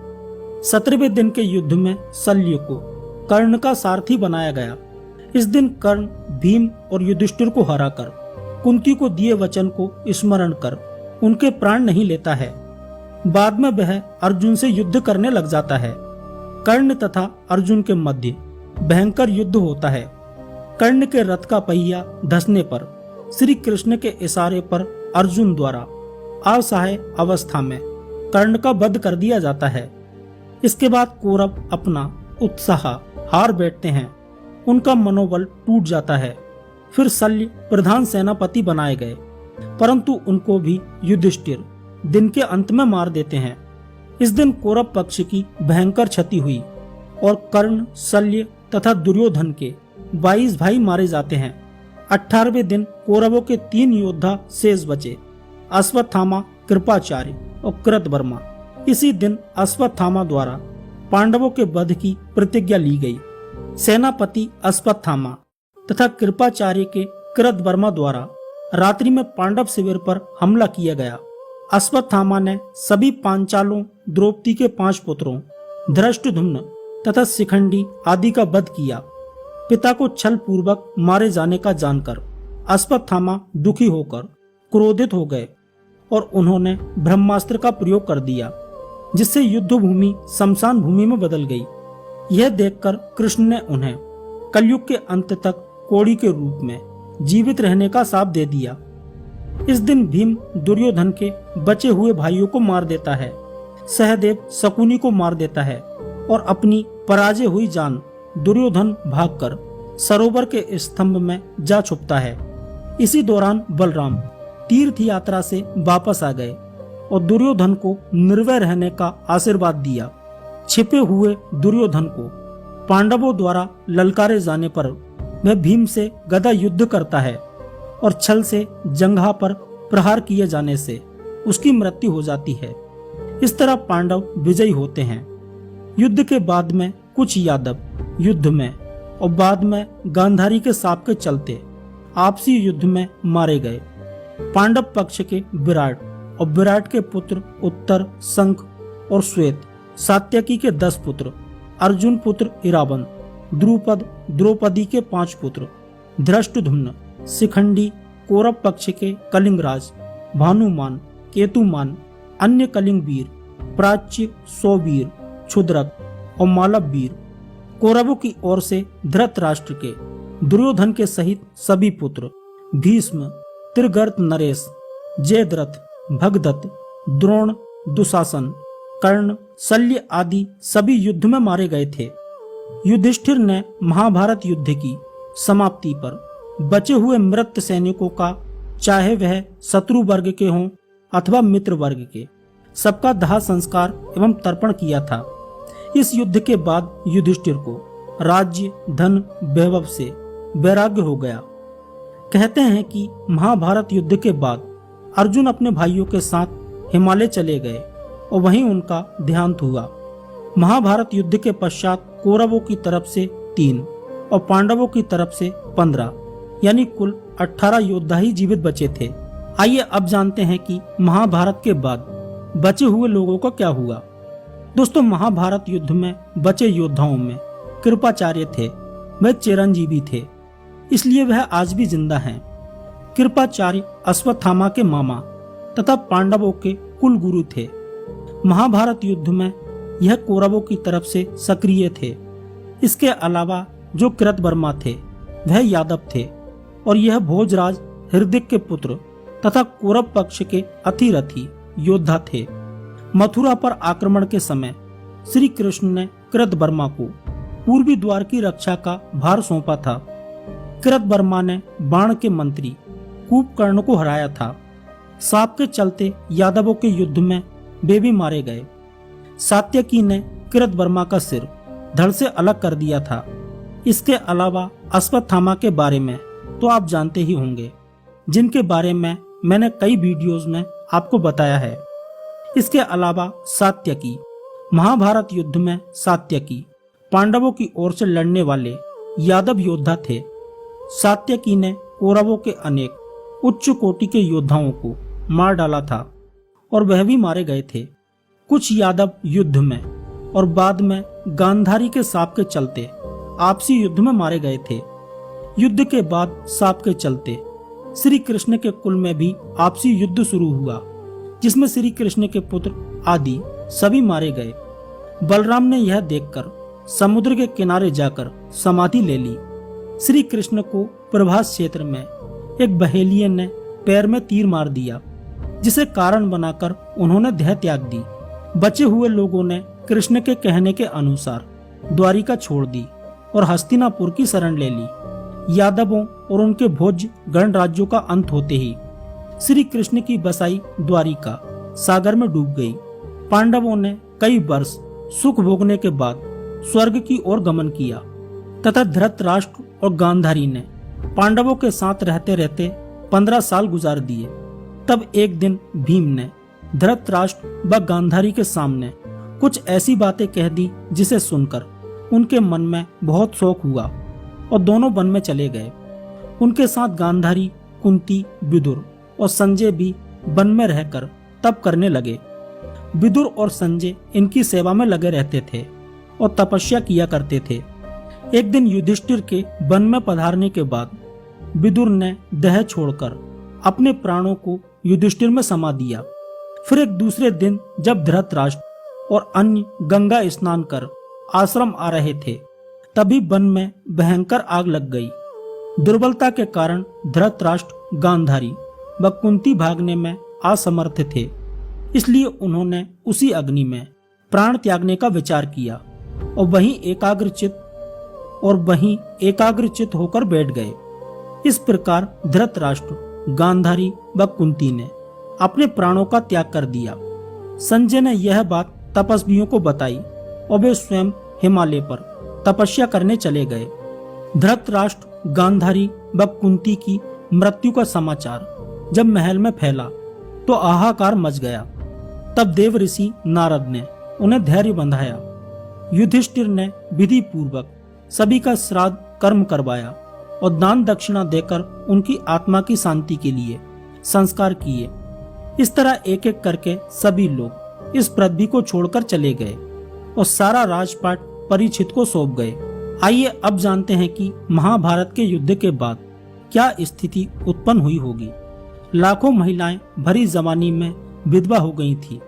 17वें दिन के युद्ध में शल्य को कर्ण का सारथी बनाया गया। इस दिन कर्ण भीम और युधिष्ठिर को हराकर कुंती को दिए वचन को स्मरण कर उनके प्राण नहीं लेता है। बाद में वह अर्जुन से युद्ध करने लग जाता है। कर्ण तथा अर्जुन के मध्य भयंकर युद्ध होता है। कर्ण के रथ का पहिया धंसने पर श्री कृष्ण के इशारे पर अर्जुन द्वारा असहाय अवस्था में कर्ण का वध कर दिया जाता है। इसके बाद कौरव अपना उत्साह हार बैठते हैं, उनका मनोबल टूट जाता है। फिर शल्य प्रधान सेनापति बनाए गए, परंतु उनको भी युधिष्ठिर दिन के अंत में मार देते हैं। इस दिन कौरव पक्ष की भयंकर क्षति हुई और कर्ण, शल्य तथा दुर्योधन के 22 भाई मारे जाते हैं। 18वें दिन कौरवों के 3 योद्धा शेष बचे, अश्वत्थामा, कृपाचार्य और कृतवर्मा। इसी दिन अश्वत्थामा द्वारा पांडवों के वध की प्रतिज्ञा ली गई। सेनापति अश्वत्थामा तथा कृपाचार्य के कृतवर्मा द्वारा रात्रि में पांडव शिविर पर हमला किया गया। अश्वत्थामा ने सभी पांचालों, द्रौपदी के 5 पुत्रों धृष्टद्युम्न तथा शिखंडी आदि का वध किया। पिता को छल पूर्वक मारे जाने का जानकर अश्वत्थामा दुखी होकर क्रोधित हो गए और उन्होंने ब्रह्मास्त्र का प्रयोग कर दिया, जिससे युद्ध भूमि शमशान भूमि में बदल गई। यह देखकर कृष्ण ने उन्हें कलयुग के अंत तक कोड़ी के रूप में जीवित रहने का शाप दे दिया। इस दिन भीम दुर्योधन के बचे हुए भाइयों को मार देता है, सहदेव शकुनी को मार देता है और अपनी पराजय हुई जान दुर्योधन भागकर सरोवर के स्तंभ में जा छुपता है। इसी दौरान बलराम तीर्थ यात्रा से वापस आ गए और दुर्योधन को निर्भय रहने का आशीर्वाद दिया। छिपे हुए दुर्योधन को पांडवों द्वारा ललकारे जाने पर वह भीम से गदा युद्ध करता है और छल से जंघा पर प्रहार किए जाने से उसकी मृत्यु हो जाती है। इस तरह पांडव विजयी होते हैं। युद्ध के बाद में कुछ यादव युद्ध में और बाद में गांधारी के शाप के चलते आपसी युद्ध में मारे गए। पांडव पक्ष के विराट और विराट के पुत्र उत्तर, शंख और श्वेत, सात्यकी के 10 पुत्र, अर्जुन पुत्र इरावन, द्रुपद, द्रौपदी के 5 पुत्र, धृष्टद्युम्न, शिखंडी, कौरव पक्ष के कलिंगराज, भानुमान, केतुमान, अन्य कलिंग वीर, प्राच्य, सौवीर, क्षुद्रक और मालव वीर। कौरवों की ओर से धृतराष्ट्र के, दुर्योधन के सहित सभी पुत्र, भीष्म, त्रिगर्त नरेश, जयद्रथ, भगदत्त, द्रोण, दुशासन, कर्ण, शल्य आदि सभी युद्ध में मारे गए थे। युधिष्ठिर ने महाभारत युद्ध की समाप्ति पर बचे हुए मृत सैनिकों का, चाहे वह शत्रु वर्ग के हों अथवा मित्र वर्ग के, सबका दाह संस्कार एवं तर्पण किया था। इस युद्ध के बाद युधिष्ठिर को राज्य, धन, वैभव से वैराग्य हो गया। कहते हैं कि महाभारत युद्ध के बाद अर्जुन अपने भाइयों के साथ हिमालय चले गए और वहीं उनका देहांत हुआ। महाभारत युद्ध के पश्चात कौरवों की तरफ से 3 और पांडवों की तरफ से 15 यानी कुल 18 योद्धा ही जीवित बचे थे। आइए अब जानते हैं कि महाभारत के बाद बचे हुए लोगों का क्या हुआ। दोस्तों, महाभारत युद्ध में बचे योद्धाओं में कृपाचार्य थे। वह चिरंजीवी थे, इसलिए वह आज भी जिंदा हैं। कृपाचार्य अश्वत्थामा के मामा तथा पांडवों के कुल गुरु थे। महाभारत युद्ध में यह कौरवों की तरफ से सक्रिय थे। इसके अलावा जो कृतवर्मा थे वह यादव थे और यह भोजराज हृदिक के पुत्र तथा कौरव पक्ष के अतिरथी योद्धा थे। मथुरा पर आक्रमण के समय श्री कृष्ण ने कृतवर्मा को पूर्वी द्वार की रक्षा का भार सौंपा था। कृतवर्मा ने बाण के मंत्री कुंभकर्ण को हराया था। सांप के चलते यादवों के युद्ध में वे भी मारे गए। सात्यकी ने कृतवर्मा का सिर धड़ से अलग कर दिया था। इसके अलावा अश्वत्थामा के बारे में तो आप जानते ही होंगे, जिनके बारे में मैंने कई वीडियोस में आपको बताया है। इसके अलावा सात्यकी, महाभारत युद्ध में सात्यकी पांडवों की ओर से लड़ने वाले यादव योद्धा थे। सात्यकी ने कौरवों के अनेक उच्च कोटि के योद्धाओं को मार डाला था और वह भी मारे गए थे। कुछ यादव युद्ध में और बाद में गांधारी के शाप के चलते आपसी युद्ध में मारे गए थे। युद्ध के बाद शाप के चलते श्री कृष्ण के कुल में भी आपसी युद्ध शुरू हुआ, जिसमें श्री कृष्ण के पुत्र आदि सभी मारे गए। बलराम ने यह देखकर समुद्र के किनारे जाकर समाधि ले ली। श्री कृष्ण को प्रभास क्षेत्र में एक बहेलियन ने पैर में तीर मार दिया, जिसे कारण बनाकर उन्होंने देह त्याग दी। बचे हुए लोगों ने कृष्ण के कहने के अनुसार द्वारिका छोड़ दी और हस्तिनापुर की शरण ले ली। यादवों और उनके भोज गणराज्यों का अंत होते ही श्री कृष्ण की बसाई द्वारिका सागर में डूब गई। पांडवों ने कई वर्ष सुख भोगने के बाद स्वर्ग की ओर गमन किया तथा धृतराष्ट्र और गांधारी ने पांडवों के साथ रहते रहते 15 साल गुजार दिए। तब एक दिन भीम ने धृतराष्ट्र व गांधारी के सामने कुछ ऐसी बातें कह दी जिसे सुनकर उनके मन में बहुत शौक हुआ और दोनों वन में चले गए। उनके साथ गांधारी, कुंती, विदुर और संजय भी वन में रहकर तप करने लगे। विदुर और संजय इनकी सेवा में लगे रहते थे और तपस्या किया करते थे। एक दिन युधिष्ठिर के वन में पधारने के बाद विदुर ने देह छोड़कर अपने प्राणों को युधिष्ठिर में समा दिया। फिर एक दूसरे दिन जब धृतराष्ट्र और अन्य गंगा स्नान कर आश्रम आ रहे थे, तभी वन में भयंकर आग लग गई। दुर्बलता के कारण धृतराष्ट्र, गांधारी व कुंती भागने में असमर्थ थे, इसलिए उन्होंने उसी अग्नि में प्राण त्यागने का विचार किया और वहीं एकाग्रचित होकर बैठ गए। इस प्रकार धृतराष्ट्र, गांधारी व कुंती ने अपने प्राणों का त्याग कर दिया। संजय ने यह बात तपस्वियों को बताई और वे स्वयं हिमालय पर तपस्या करने चले गए। धृतराष्ट्र, गांधारी व कुंती की मृत्यु का समाचार जब महल में फैला तो हाहाकार मच गया। तब देव ऋषि नारद ने उन्हें धैर्य बंधाया। युधिष्ठिर ने विधि पूर्वक सभी का श्राद्ध कर्म करवाया और दान दक्षिणा देकर उनकी आत्मा की शांति के लिए संस्कार किए। इस तरह एक एक करके सभी लोग इस पृथ्वी को छोड़कर चले गए और सारा राजपाट परीक्षित को सौंप गए। आइए अब जानते हैं कि महाभारत के युद्ध के बाद क्या स्थिति उत्पन्न हुई होगी। लाखों महिलाएं भरी जवानी में विधवा हो गई थी।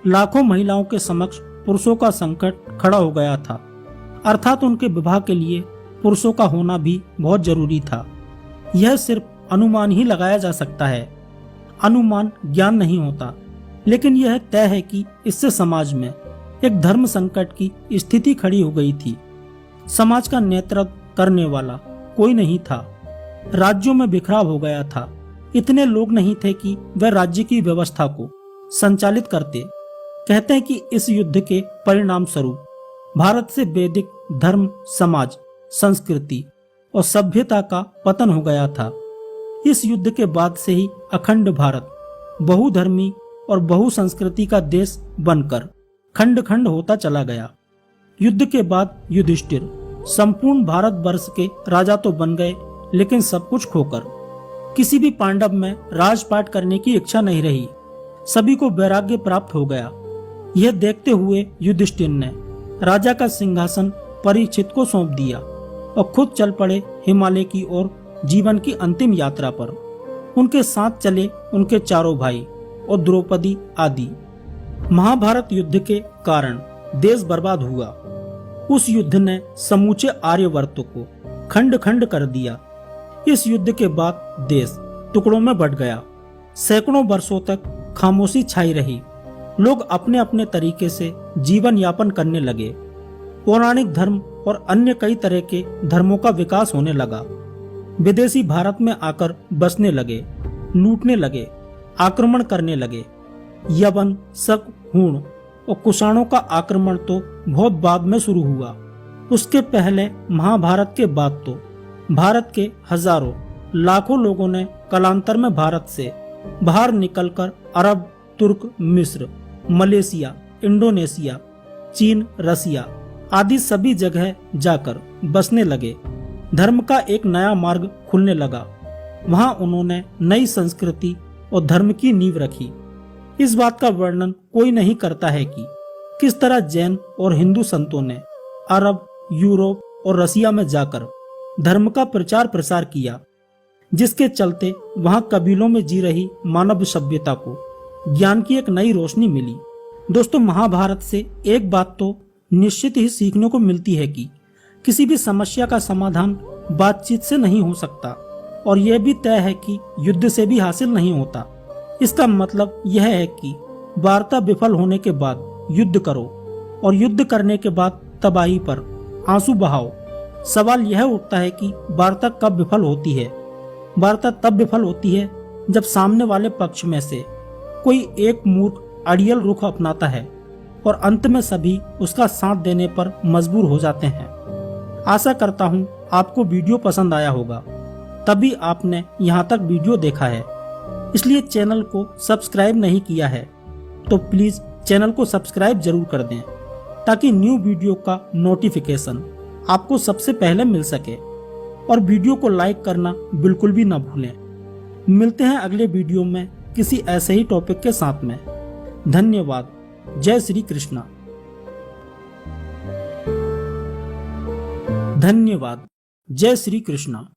लाखों महिलाओं के समक्ष पुरुषों का संकट खड़ा हो गया था, अर्थात उनके विवाह के लिए पुरुषों का होना भी बहुत जरूरी था। यह सिर्फ अनुमान ही लगाया जा सकता है। अनुमान ज्ञान नहीं होता, लेकिन यह तय है कि इससे समाज में एक धर्म संकट की स्थिति खड़ी हो गई थी। समाज का नेतृत्व करने वाला कोई नहीं था। राज्यों में बिखराव हो गया था। इतने लोग नहीं थे कि वह राज्य की व्यवस्था को संचालित करते। कहते हैं कि इस युद्ध के परिणाम स्वरूप भारत से वैदिक धर्म, समाज, संस्कृति और सभ्यता का पतन हो गया था। इस युद्ध के बाद से ही अखंड भारत बहुधर्मी और बहुसंस्कृति का देश बनकर खंड खंड होता चला गया। युद्ध के बाद युधिष्ठिर संपूर्ण भारत वर्ष के राजा तो बन गए, लेकिन सब कुछ खोकर। किसी भी पांडव में राजपाट करने की इच्छा नहीं रही। सभी को वैराग्य प्राप्त हो गया। यह देखते हुए युधिष्ठिर ने राजा का सिंहासन परीक्षित को सौंप दिया और खुद चल पड़े हिमालय की ओर जीवन की अंतिम यात्रा पर। उनके साथ चले उनके चारों भाई और द्रौपदी आदि। महाभारत युद्ध के कारण देश बर्बाद हुआ। उस युद्ध ने समूचे आर्यवर्त को खंड खंड कर दिया। इस युद्ध के बाद देश टुकड़ों में बंट गया। सैकड़ों वर्षों तक खामोशी छाई रही। लोग अपने अपने तरीके से जीवन यापन करने लगे। पौराणिक धर्म और अन्य कई तरह के धर्मों का विकास होने लगा। विदेशी भारत में आकर बसने लगे, लूटने लगे, आक्रमण करने लगे। यवन, शक, हूण और कुषाणों का आक्रमण तो बहुत बाद में शुरू हुआ। उसके पहले महाभारत के बाद तो भारत के हजारों लाखों लोगों ने कालांतर में भारत से बाहर निकलकर अरब, तुर्क, मिस्र, मलेशिया, इंडोनेशिया, चीन, रसिया आदि सभी जगह जाकर बसने लगे। धर्म का एक नया मार्ग खुलने लगा। वहां उन्होंने नई संस्कृति और धर्म की नींव रखी। इस बात का वर्णन कोई नहीं करता है कि किस तरह जैन और हिंदू संतों ने अरब, यूरोप और रसिया में जाकर धर्म का प्रचार प्रसार किया, जिसके चलते वहां कबीलों में जी रही मानव सभ्यता को ज्ञान की एक नई रोशनी मिली। दोस्तों, महाभारत से एक बात तो निश्चित ही सीखने को मिलती है कि किसी भी समस्या का समाधान बातचीत से नहीं हो सकता, और यह भी तय है कि युद्ध से भी हासिल नहीं होता। इसका मतलब यह है कि वार्ता विफल होने के बाद युद्ध करो और युद्ध करने के बाद तबाही पर आंसू बहाओ। सवाल यह उठता है कि वार्ता कब विफल होती है। वार्ता तब विफल होती है जब सामने वाले पक्ष में से कोई एक मूर्ख अड़ियल रुख अपनाता है और अंत में सभी उसका साथ देने पर मजबूर हो जाते हैं। आशा करता हूँ आपको वीडियो पसंद आया होगा, तभी आपने यहाँ तक वीडियो देखा है। इसलिए चैनल को सब्सक्राइब नहीं किया है तो प्लीज चैनल को सब्सक्राइब जरूर कर दें, ताकि न्यू वीडियो का नोटिफिकेशन आपको सबसे पहले मिल सके। और वीडियो को लाइक करना बिल्कुल भी ना भूलें। मिलते हैं अगले वीडियो में किसी ऐसे ही टॉपिक के साथ में। धन्यवाद। जय श्री कृष्णा। धन्यवाद। जय श्री कृष्णा।